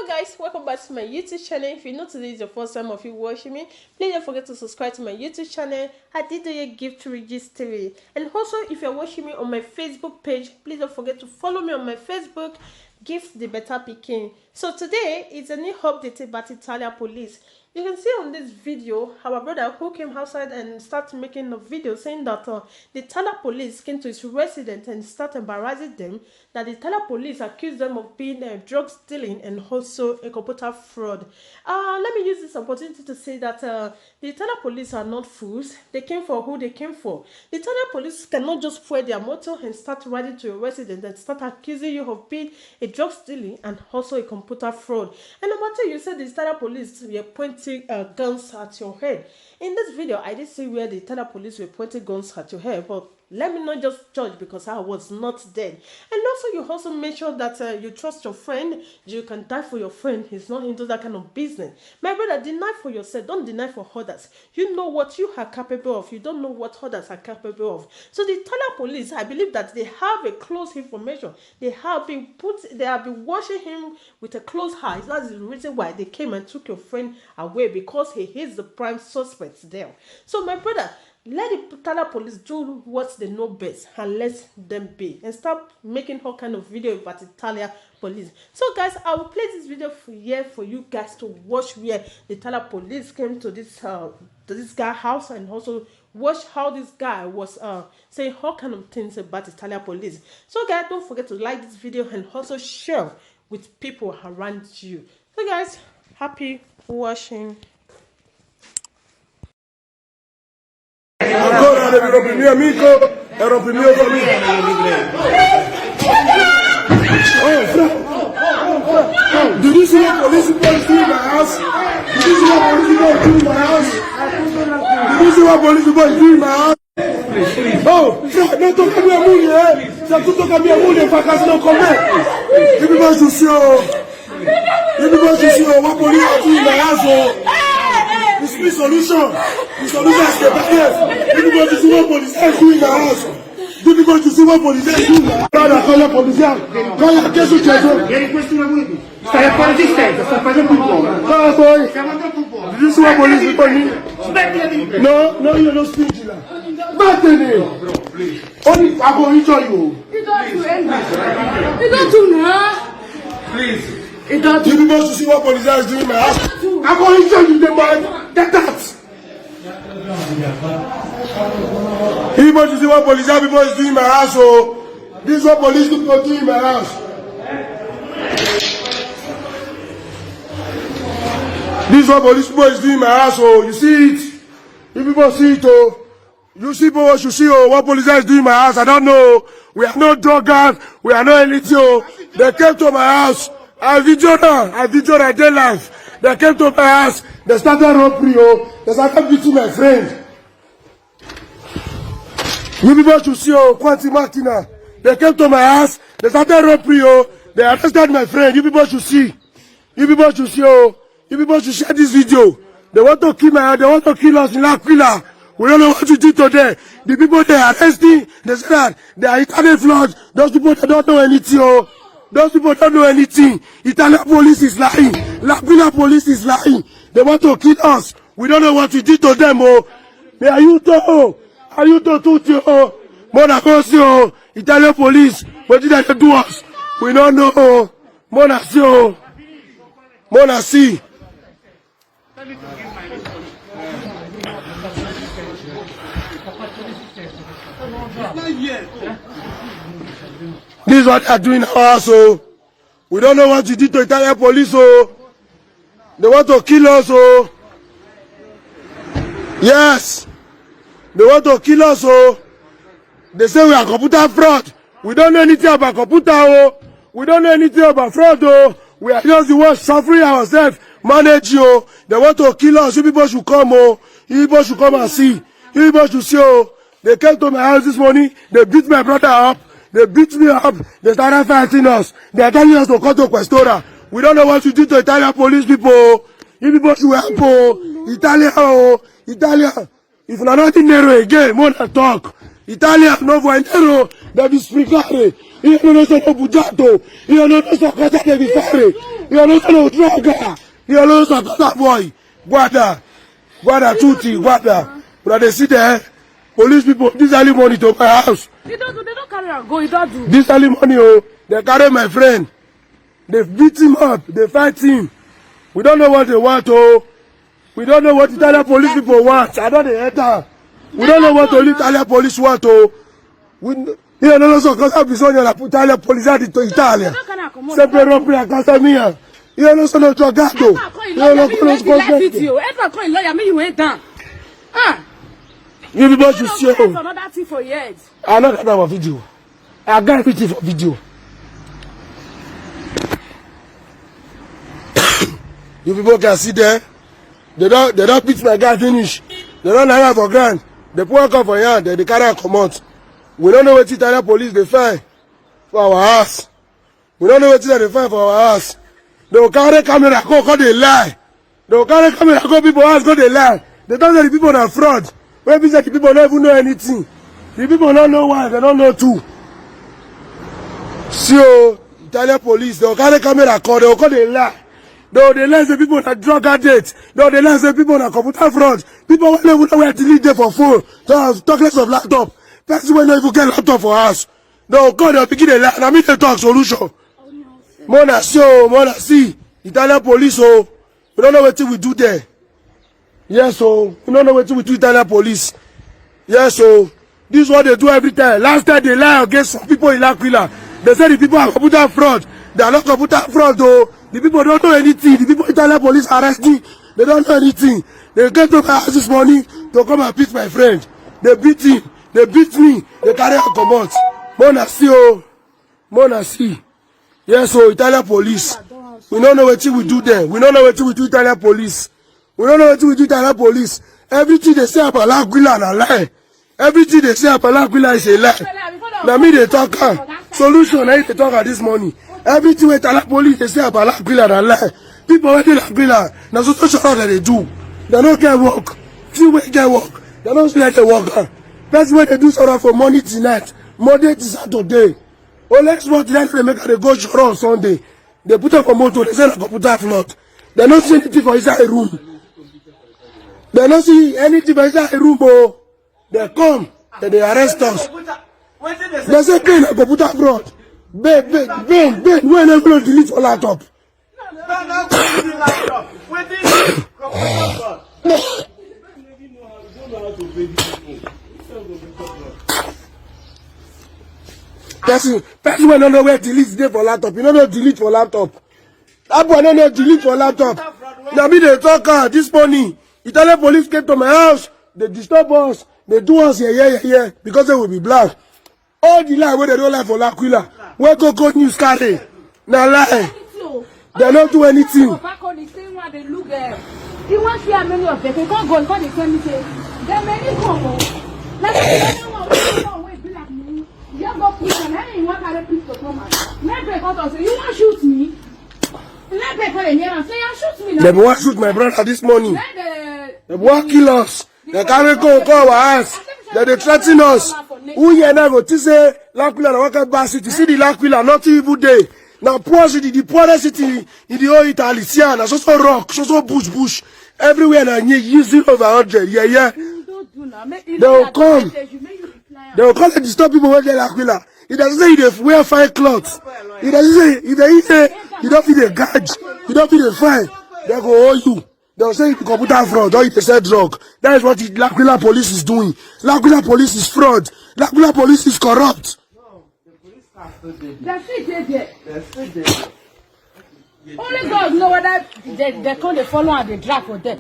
guys, welcome back to my YouTube channel. If you're new to this is your first time of you watching me, please don't forget to subscribe to my YouTube channel. I did do a gift registry. And also, if you're watching me on my Facebook page, please don't forget to follow me on my Facebook, Gift the Better Picking. So today is a new update about Italian police. You can see on this video our brother who came outside and started making a video saying that the Italian police came to his residence and started embarrassing them, that the Italian police accused them of being drug stealing and also a computer fraud. Let me use this opportunity to say that the Italian police are not fools. They came for who they came for. The Italian police cannot just fuel their motor and start riding to your residence and start accusing you of being a drug stealing and also a computer fraud. And number two, you said the Italian police were pointing guns at your head. In this video, I did see where the Italian police were pointing guns at your head, but let me not just judge because I was not there. And also, you also mentioned that you trust your friend. You can die for your friend. He's not into that kind of business. My brother, deny for yourself. Don't deny for others. You know what you are capable of. You don't know what others are capable of. So the Italian police, I believe that they have a close information. They have been watching him with a close eye. That's the reason why they came and took your friend away, because he is the prime suspect there. So my brother, let the Italian police do what they know best and let them be, and stop making all kind of video about Italian police. So guys, I will play this video for you guys to watch where the Italian police came to this guy's house, and also watch how this guy was saying all kind of things about Italian police. So guys, don't forget to like this video and also share with people around you. So guys, happy watching. Ancora devi rompere il mio amico e rompi il mio amico. Did you see the police boys doing my house? Did you see what police boys doing my house? Did you see what police boys doing my house? Oh, non tocca mia moglie, se tu tocca mia moglie fa casino con me. Io mi faccio sì, what police are doing my house? It's the solution. The solution is the barrier. Everybody see what police is doing in the house. Everybody see what police is doing. Guarda, con la polizia. Guarda, che è successo? Ieri questo lavoro qui. Stai a fare assistenza, stai facendo un po'. Ah, poi. Stiamo andando un po'. Did you see what police is doing? Smettila di ripetere. No, io non spingila. Vattene. Ogni aborigio io. You don't do now. Please. Everybody see what police is doing in my house. Aborigio you the man. Get that. Everybody see what police people is doing in my house. So this is what police people do in my house. This is what police people is doing in my house. So you see it. If people see it, oh, you see people should see what police is doing in my house. I don't know. We are not druggers. We are not anything. Oh. They came to my house. I videoed a day life. They came to my house. They started robbery. Oh. They started beating my friend. You people should see Quanti Martina. They came to my house. They started robbery. Oh. They arrested my friend. You people should see. You people should see. You people should share this video. They want to kill my. They want to kill us in L'Aquila. We don't know what to do today. The people they are arresting, they say that they are Italian floods. Those people they don't know anything. Oh. Those people don't know anything. Italian police is lying. L'Aquila police is lying. They want to kill us. We don't know what to do to them. Oh. Mais aiuto tutti. Oh. Monaco, oh. Italian police. What did they do us? We don't know. Oh. Monaco. Monaci. This is what they are doing now, so we don't know what to do to Italian police, so they want to kill us, so yes, they want to kill us, so they say we are computer fraud. We don't know anything about computer, oh. We don't know anything about fraud, oh. We are just the ones suffering ourselves, manage, oh. They want to kill us. You people should come, oh. You people should come and see. You people should see, oh. They came to my house this morning. They beat my brother up. They beat me up. They started fighting us. They are telling us to come to Questora. We don't know what to do to Italian police people. You people should help, oh. Italian, oh. Italian. If you're not in there again, more than talk. Italian, no for nero. They be speakare. You don't know so no bujato. You don't know so kota de bifare. You don't know so no droga. You don't know so kota boy. Guarda tutti, guarda. But they sit there. Police people, this early money to my house. They don't carry and go, you don't do. This early money, oh, they carry my friend. They beat him up, they fight him. We don't know what they want, oh. We don't know what Italian police people want. I don't know. We don't know what the Italian police want, oh. You don't know so cosa bisogna la Italian police to Italia. Sempre rompere a casa mia. Io non sono drogato. Io non conosco video. Ever call lawyer, me you went down. You people should see. Another thing for years. I know that our video. I got everything for video. You people can see there. They don't beat my guy finish. They don't hire for grand. They pour come for here. They carry a command. We don't know what Italian police they find for our house. We don't know what they find for our house. They will carry camera go they lie. They will carry camera go people house go they lie. They don't say the people are fraud. When people say the people don't even know anything. The people don't know why, they don't know too. So Italian police, they will carry camera call, they will call they lie. They lie the people that drug addicts. They lie the people that computer fraud. People won't even know where to leave them for phone. Talk less of laptop. Person will not even get laptop for us. They will call, they will begin a lie. And I mean they talk solution. Mona see. Italian police, oh. We don't know what we do there. Yes, oh. We don't know what we do Italian police. Yes, oh. This is what they do every time. Last time they lie against some people in L'Aquila. They say the people are computer fraud. They are not computer fraud, though. The people don't know anything. The people Italian police arresting. They don't know anything. They came to my house this morning to come and beat my friend. They beat him. They beat me. They carry a command. Mona see, oh. Mona see. Yes, so Italian police. We don't know what we do there. We don't know what we do Italian police. We don't know what we do Italian police. Everything they say about L'Aquila is a lie. Everything they say about L'Aquila is a lie. Now me they talk solution. Now they talk this morning. Everything Italian police they say about L'Aquila is a lie. People waiting L'Aquila. Now so sure that they do. They don't get work. Few way get work. They don't let the work. That's why they do sort for money tonight. Monday to Saturday. Oh, next month they make they go show on Sunday. They put up a motor. They say like computer flood. They don't see anything for inside a room. They don't see anything for inside a room. Oh, they come. They arrest us. They say Ben like computer fraud. Ben. When they going to delete your laptop? Person when don't know where delete dey for laptop. You don't know delete for laptop. That boy don't know delete for laptop. Now me they talk this morning. Italian police came to my house. They disturb us. They do us yeah because they will be black. All the lie where they don't lie for L'Aquila. Where go news carry. Now lie. They don't do anything. You want to see how many of them? They can't go. They can't say. There many come. You go push and then you want to repeat to come out. Never come say you want to shoot me. Never come here and say you shoot me. They want to shoot my brother this morning. They want to kill us. They can't go our house. They threaten us. Who here now go to say L'Aquila na work bad city? See the L'Aquila not even day. Now poor city, the poorest city in the whole Italy. See now so rock, so bush. Everywhere na using over 100. Yeah. They will come. They will come and disturb people when they L'Aquila. It doesn't say they wear fine clothes. It doesn't say if they say you don't feel the gadge, you don't feel the fine, they go owe you. They will say computer fraud or they say drug. That is what L'Aquila police is doing. L'Aquila police is fraud. L'Aquila police is corrupt. That's it. Only God know whether they come they follow and they drag for them.